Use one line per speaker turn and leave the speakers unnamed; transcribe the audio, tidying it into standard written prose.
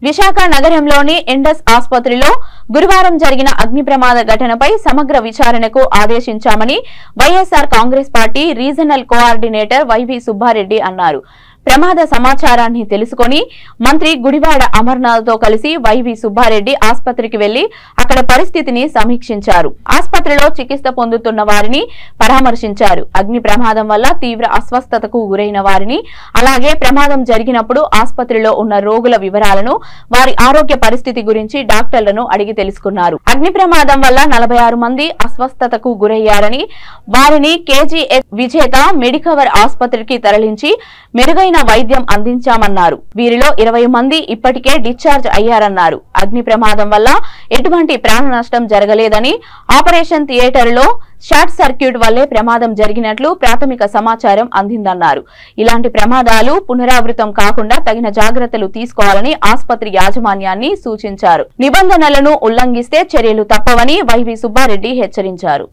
విశాఖ నగరంలోని ఎండస్ ఆసుపత్రిలో గురువారం జరిగిన అగ్ని ప్రమాద ఘటనపై సమగ్ర విచారణకు ఆదేశించామని YSR Congress party regional coordinator YV Subba Reddy అన్నారు. ప్రమాద సమాచారాన్ని తెలుసుకొని మంత్రి గుడివాడ అమర్నాథ్తో కలిసి వైవి సుబ్బారెడ్డి ఆసుపత్రికి వెళ్లి అక్కడ పరిస్థితిని సమీక్షించారు. ఆసుపత్రిలో చికిత్స పొందుతున్న వారిని పరామర్శించారు. అగ్ని ప్రమాదం వల్ల తీవ్ర అస్వస్థతకు గురైన వారిని, అలాగే ప్రమాదం జరిగినప్పుడు ఆసుపత్రిలో ఉన్న రోగుల వివరాలను, వారి ఆరోగ్య పరిస్థితి గురించి డాక్టర్లను అడిగి తెలుసుకున్నారు. అగ్ని ప్రమాదం వల్ల 46 మంది అస్వస్థతకు గురయ్యారని, వారిని కేజీహెచ్ విజేత మెడికవర్ ఆసుపత్రికి తరలించి మెరుగైన వైద్యం అందించామన్నారు. వీరిలో 20 మంది ఇప్పటికే డిశ్చార్జ్ అయ్యారన్నారు. అగ్ని ప్రమాదం వల్ల ఎటువంటి ప్రాణ నష్టం జరగలేదని, ఆపరేషన్ థియేటర్లో షార్ట్ సర్క్యూట్ వల్లే ప్రమాదం జరిగినట్లు ప్రాథమిక సమాచారం అందిందన్నారు. ఇలాంటి ప్రమాదాలు పునరావృతం కాకుండా తగిన జాగ్రత్తలు తీసుకోవాలని ఆసుపత్రి యాజమాన్యాన్ని సూచించారు. నిబంధనలను ఉల్లంఘిస్తే చర్యలు తప్పవని వైవి సుబ్బారెడ్డి హెచ్చరించారు.